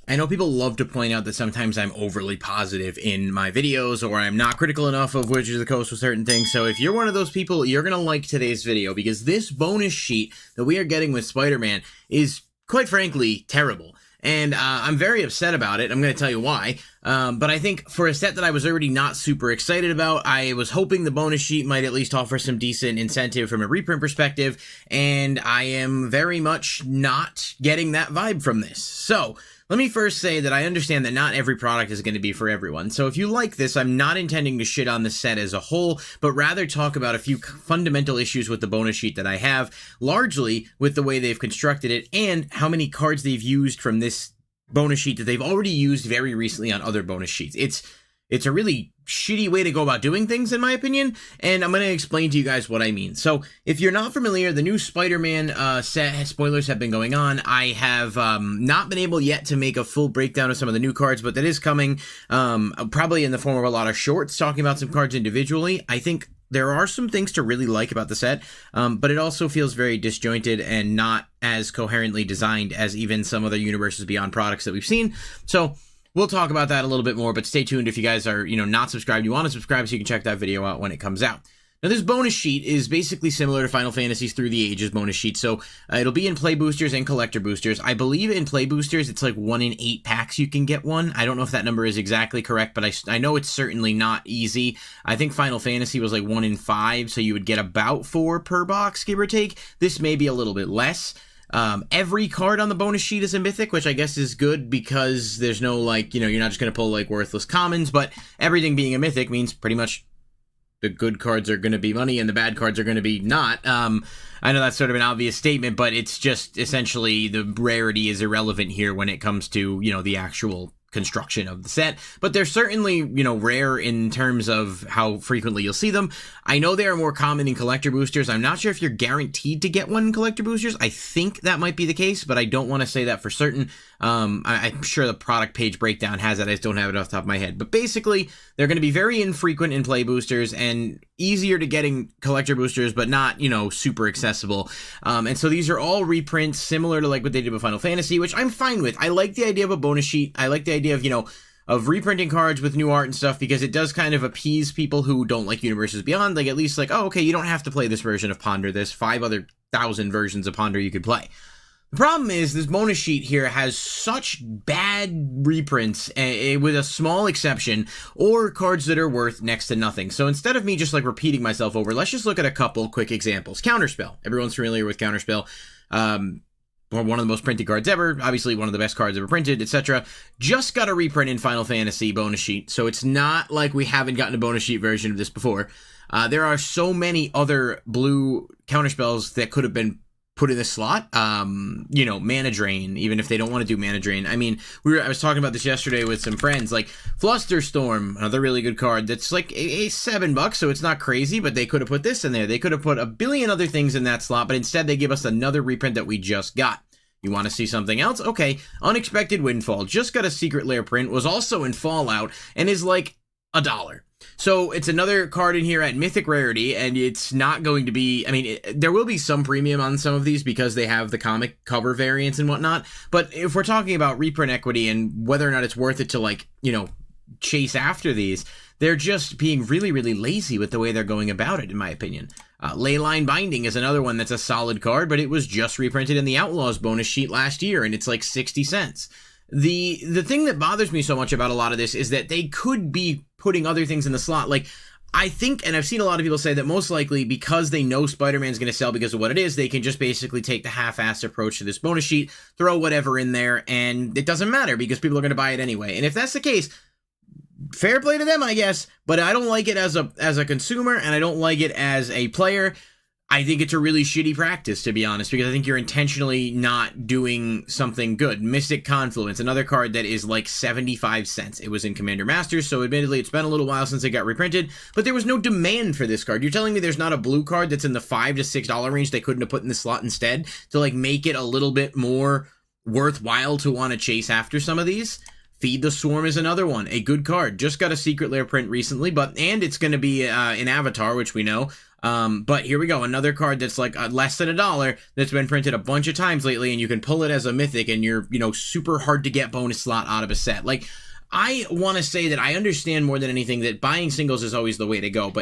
I know people love to point out that sometimes I'm overly positive in my videos, or I'm not critical enough of Wizards of the Coast with certain things. So if you're one of those people, you're going to like today's video, because this bonus sheet that we are getting with Spider-Man is, quite frankly, terrible. And I'm very upset about it. I'm going to tell you why. But I think for a set that I was already not super excited about, I was hoping the bonus sheet might at least offer some decent incentive from a reprint perspective, and I am very much not getting that vibe from this. So let me first say that I understand that not every product is going to be for everyone. So if you like this, I'm not intending to shit on the set as a whole, but rather talk about a few fundamental issues with the bonus sheet that I have, largely with the way they've constructed it and how many cards they've used from this bonus sheet that they've already used very recently on other bonus sheets. It's a really shitty way to go about doing things, in my opinion, and I'm going to explain to you guys what I mean. So, if you're not familiar, the new Spider-Man set spoilers have been going on. I have not been able yet to make a full breakdown of some of the new cards, but that is coming, probably in the form of a lot of shorts, talking about some cards individually. I think there are some things to really like about the set, but it also feels very disjointed and not as coherently designed as even some other Universes Beyond products that we've seen. So we'll talk about that a little bit more, but stay tuned if you guys are, not subscribed. You want to subscribe so you can check that video out when it comes out. Now, this bonus sheet is basically similar to Final Fantasy's Through the Ages bonus sheet, so it'll be in play boosters and collector boosters. I believe in play boosters, it's like 1 in 8 packs you can get one. I don't know if that number is exactly correct, but I know it's certainly not easy. I think Final Fantasy was like 1 in 5, so you would get about 4 per box, give or take. This may be a little bit less. Every card on the bonus sheet is a mythic, which I guess is good because there's no, you're not just going to pull, worthless commons, but everything being a mythic means pretty much the good cards are going to be money and the bad cards are going to be not. I know that's sort of an obvious statement, but it's just essentially the rarity is irrelevant here when it comes to, the actual construction of the set, but they're certainly, rare in terms of how frequently you'll see them. I know they are more common in collector boosters. I'm not sure if you're guaranteed to get one in collector boosters. I think that might be the case, but I don't want to say that for certain. I'm sure the product page breakdown has that. I just don't have it off the top of my head. But basically, they're going to be very infrequent in play boosters and easier to get in collector boosters, but not, super accessible. And so these are all reprints similar to what they did with Final Fantasy, which I'm fine with. I like the idea of a bonus sheet. I like the idea of reprinting cards with new art and stuff, because it does kind of appease people who don't like Universes Beyond. At least oh, okay, you don't have to play this version of Ponder. There's 5 other 1,000 versions of Ponder you could play. The problem is this bonus sheet here has such bad reprints, with a small exception, or cards that are worth next to nothing. So instead of me just repeating myself over, let's just look at a couple quick examples. Counterspell. Everyone's familiar with Counterspell. One of the most printed cards ever, obviously one of the best cards ever printed, etc. Just got a reprint in Final Fantasy bonus sheet, so it's not like we haven't gotten a bonus sheet version of this before. There are so many other blue counterspells that could have been put in the slot. Mana Drain, even if they don't want to do Mana Drain. I mean, I was talking about this yesterday with some friends, Flusterstorm, another really good card that's a $7, so it's not crazy, but they could have put this in there. They could have put a billion other things in that slot, but instead they give us another reprint that we just got. You want to see something else? Okay, Unexpected Windfall, just got a Secret Lair print, was also in Fallout, and is $1. So it's another card in here at Mythic Rarity, and it's not going to be, there will be some premium on some of these because they have the comic cover variants and whatnot, but if we're talking about reprint equity and whether or not it's worth it to chase after these, they're just being really, really lazy with the way they're going about it, in my opinion. Leyline Binding is another one that's a solid card, but it was just reprinted in the Outlaws bonus sheet last year, and it's 60 cents. The thing that bothers me so much about a lot of this is that they could be putting other things in the slot. I think, and I've seen a lot of people say that most likely because they know Spider-Man's going to sell because of what it is, they can just basically take the half-assed approach to this bonus sheet, throw whatever in there, and it doesn't matter because people are going to buy it anyway. And if that's the case, fair play to them, I guess, but I don't like it as a consumer, and I don't like it as a player. I think it's a really shitty practice, to be honest, because I think you're intentionally not doing something good. Mystic Confluence, another card that is 75 cents. It was in Commander Masters, so admittedly it's been a little while since it got reprinted, but there was no demand for this card. You're telling me there's not a blue card that's in the $5 to $6 range they couldn't have put in the slot instead to make it a little bit more worthwhile to want to chase after some of these? Feed the Swarm is another one, a good card. Just got a Secret Lair print recently, and it's going to be in Avatar, which we know. But here we go, another card that's like less than $1 that's been printed a bunch of times lately, and you can pull it as a mythic, and you're, you know, super hard to get bonus slot out of a set. Like, I want to say that I understand more than anything that buying singles is always the way to go,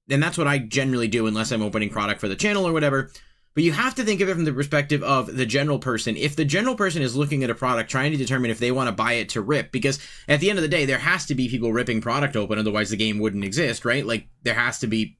and that's what I generally do unless I'm opening product for the channel or whatever. But you have to think of it from the perspective of the general person. If the general person is looking at a product trying to determine if they want to buy it to rip, because at the end of the day, there has to be people ripping product open, otherwise the game wouldn't exist, right? Like, there has to be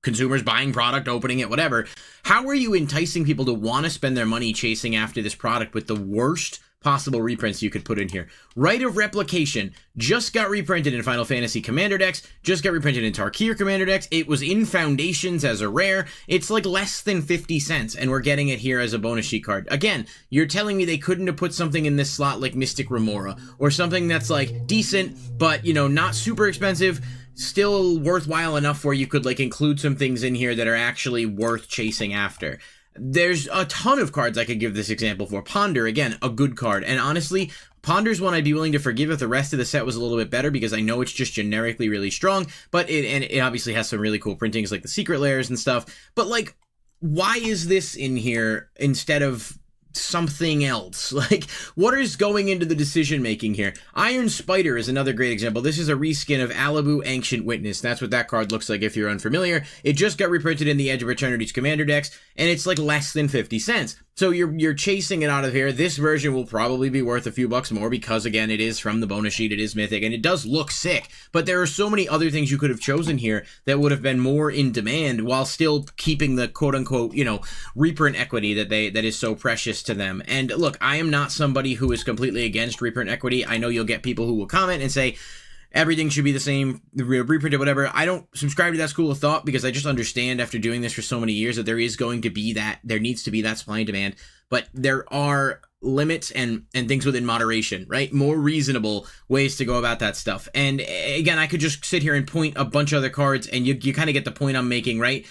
consumers buying product, opening it, whatever. How are you enticing people to want to spend their money chasing after this product with the worst possible reprints you could put in here? Rite of Replication just got reprinted in Final Fantasy Commander decks, just got reprinted in Tarkir Commander decks. It was in Foundations as a rare. It's like less than 50 cents, and we're getting it here as a bonus sheet card. Again, you're telling me they couldn't have put something in this slot like Mystic Remora, or something that's like decent, but, you know, not super expensive, still worthwhile enough where you could like include some things in here that are actually worth chasing after. There's a ton of cards I could give this example for. Ponder, again, a good card. And honestly, Ponder's one I'd be willing to forgive if the rest of the set was a little bit better, because I know it's just generically really strong, but it obviously has some really cool printings like the secret layers and stuff. But like, why is this in here instead of something else? Like, what is going into the decision making here? Iron Spider is another great example. This is a reskin of Alibu Ancient Witness. That's what that card looks like if you're unfamiliar. It just got reprinted in the Edge of Eternity's Commander decks, and it's like less than 50 cents. So you're chasing it out of here. This version will probably be worth a few bucks more because, again, it is from the bonus sheet, it is mythic, and it does look sick. But there are so many other things you could have chosen here that would have been more in demand while still keeping the quote-unquote, you know, reprint equity that is so precious to them. And look, I am not somebody who is completely against reprint equity. I know you'll get people who will comment and say, everything should be the same, reprint or whatever. I don't subscribe to that school of thought, because I just understand after doing this for so many years that there is going to be that, there needs to be that supply and demand, but there are limits and things within moderation, right? More reasonable ways to go about that stuff. And again, I could just sit here and point a bunch of other cards, and you kind of get the point I'm making, right?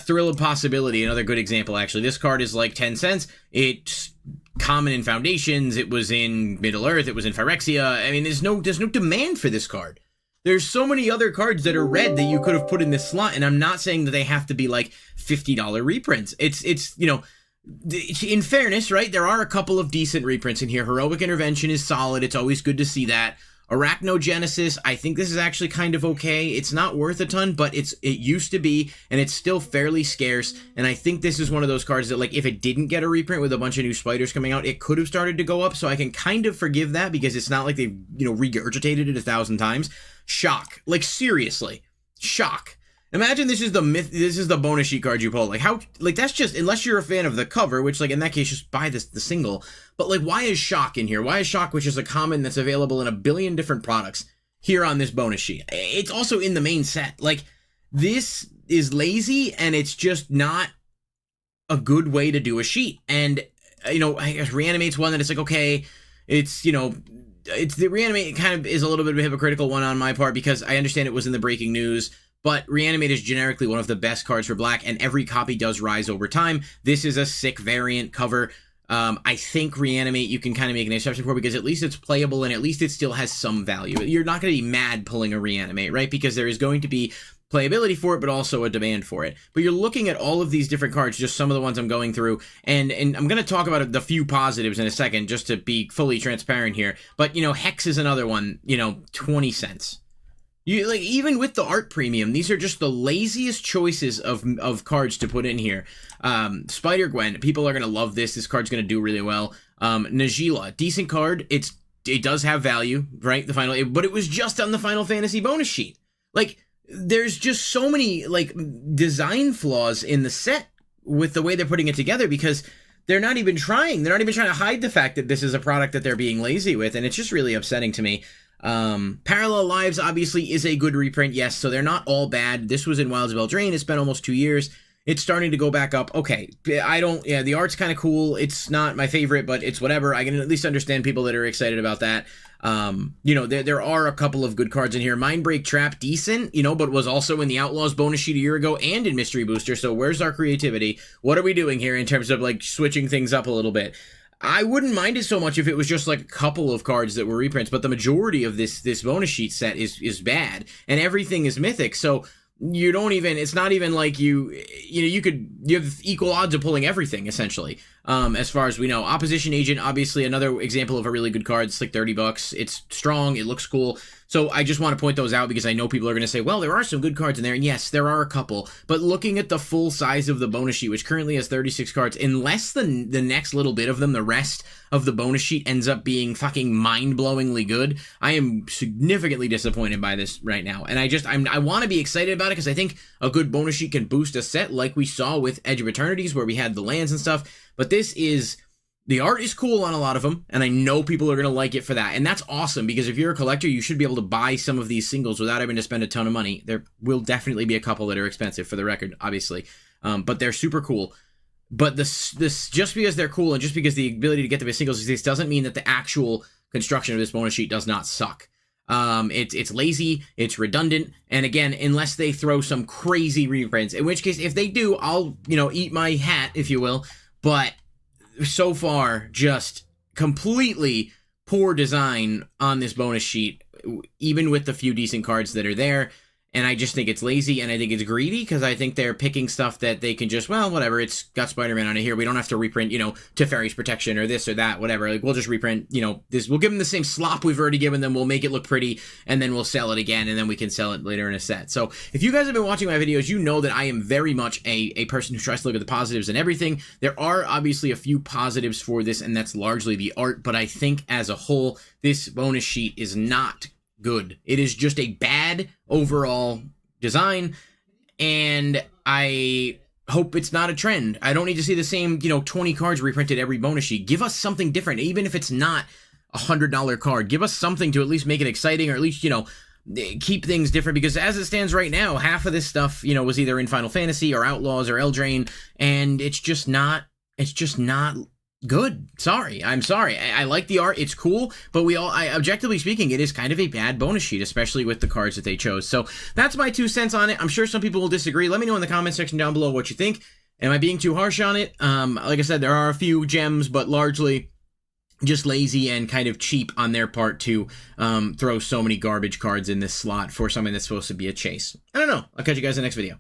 Thrill of Possibility, another good example, actually. This card is like 10 cents. It's common in Foundations. It was in Middle-earth. It was in Phyrexia. I mean, there's no demand for this card. There's so many other cards that are red that you could have put in this slot, and I'm not saying that they have to be like $50 reprints. It's you know, in fairness, right, there are a couple of decent reprints in here. Heroic Intervention is solid. It's always good to see that. Arachnogenesis, I think this is actually kind of okay. It's not worth a ton, but it used to be, and it's still fairly scarce. And I think this is one of those cards that, like, if it didn't get a reprint with a bunch of new spiders coming out, it could have started to go up. So I can kind of forgive that, because it's not like they've, you know, regurgitated it 1,000 times. Shock, like, seriously, Shock. Imagine this is the bonus sheet card you pull. Like, how, like, that's just, unless you're a fan of the cover, which, like, in that case, just buy the single. But, like, why is Shock in here? Why is Shock, which is a common that's available in a billion different products, here on this bonus sheet? It's also in the main set. Like, this is lazy, and it's just not a good way to do a sheet. And, you know, I guess Reanimate's one that it's like, okay, it's, you know, it's the Reanimate kind of is a little bit of a hypocritical one on my part, because I understand it was in the breaking news. But Reanimate is generically one of the best cards for black, and every copy does rise over time. This is a sick variant cover. I think Reanimate you can kind of make an exception for, because at least it's playable, and at least it still has some value. You're not going to be mad pulling a Reanimate, right? Because there is going to be playability for it, but also a demand for it. But you're looking at all of these different cards, just some of the ones I'm going through, and I'm going to talk about the few positives in a second, just to be fully transparent here. But, you know, Hex is another one, you know, 20 cents. You, like, even with the art premium, these are just the laziest choices of cards to put in here. Spider-Gwen, people are going to love this. This card's going to do really well. Najila, decent card. It does have value, right? But it was just on the Final Fantasy bonus sheet. Like, there's just so many, like, design flaws in the set with the way they're putting it together, because they're not even trying. They're not even trying to hide the fact that this is a product that they're being lazy with, and it's just really upsetting to me. Parallel Lives obviously is a good reprint, yes, so they're not all bad. This was in Wilds of Eldraine. It's been almost 2 years. It's starting to go back up. Okay, the art's kind of cool. It's not my favorite, but it's whatever. I can at least understand people that are excited about that. You know, there are a couple of good cards in here. Mindbreak Trap, decent, you know, but was also in the Outlaws bonus sheet a year ago and in Mystery Booster, so where's our creativity? What are we doing here in terms of, like, switching things up a little bit? I wouldn't mind it so much if it was just like a couple of cards that were reprints, but the majority of this bonus sheet set is bad, and everything is mythic. So you don't even, it's not even like you have equal odds of pulling everything, essentially, as far as we know. Opposition Agent, obviously another example of a really good card. It's like $30. It's strong, it looks cool. So I just want to point those out because I know people are going to say, well, there are some good cards in there. And yes, there are a couple. But looking at the full size of the bonus sheet, which currently has 36 cards, unless the next little bit of them, the rest of the bonus sheet ends up being fucking mind-blowingly good, I am significantly disappointed by this right now. And I want to be excited about it because I think a good bonus sheet can boost a set like we saw with Edge of Eternities where we had the lands and stuff. But this is... The art is cool on a lot of them, and I know people are going to like it for that. And that's awesome, because if you're a collector, you should be able to buy some of these singles without having to spend a ton of money. There will definitely be a couple that are expensive, for the record, obviously. But they're super cool. But this just because they're cool and just because the ability to get them as singles exists doesn't mean that the actual construction of this bonus sheet does not suck. It's lazy, it's redundant, and again, unless they throw some crazy reprints, in which case, if they do, I'll, eat my hat, if you will. But so far, just completely poor design on this bonus sheet, even with the few decent cards that are there. And I just think it's lazy, and I think it's greedy, because I think they're picking stuff that they can just, well, whatever, it's got Spider-Man on it here. We don't have to reprint, Teferi's Protection or this or that, whatever. Like, we'll just reprint, this. We'll give them the same slop we've already given them. We'll make it look pretty, and then we'll sell it again, and then we can sell it later in a set. So if you guys have been watching my videos, you know that I am very much a person who tries to look at the positives and everything. There are obviously a few positives for this, and that's largely the art, but I think as a whole, this bonus sheet is not good. It is just a bad overall design, and I hope it's not a trend. I don't need to see the same, 20 cards reprinted every bonus sheet. Give us something different, even if it's not a $100 card. Give us something to at least make it exciting, or at least, keep things different, because as it stands right now, half of this stuff, was either in Final Fantasy or Outlaws or Eldraine, and it's just not good. I'm sorry. I like the art. It's cool, but objectively speaking, it is kind of a bad bonus sheet, especially with the cards that they chose. So that's my 2 cents on it. I'm sure some people will disagree. Let me know in the comment section down below what you think. Am I being too harsh on it? Like I said, there are a few gems, but largely just lazy and kind of cheap on their part to throw so many garbage cards in this slot for something that's supposed to be a chase. I don't know. I'll catch you guys in the next video.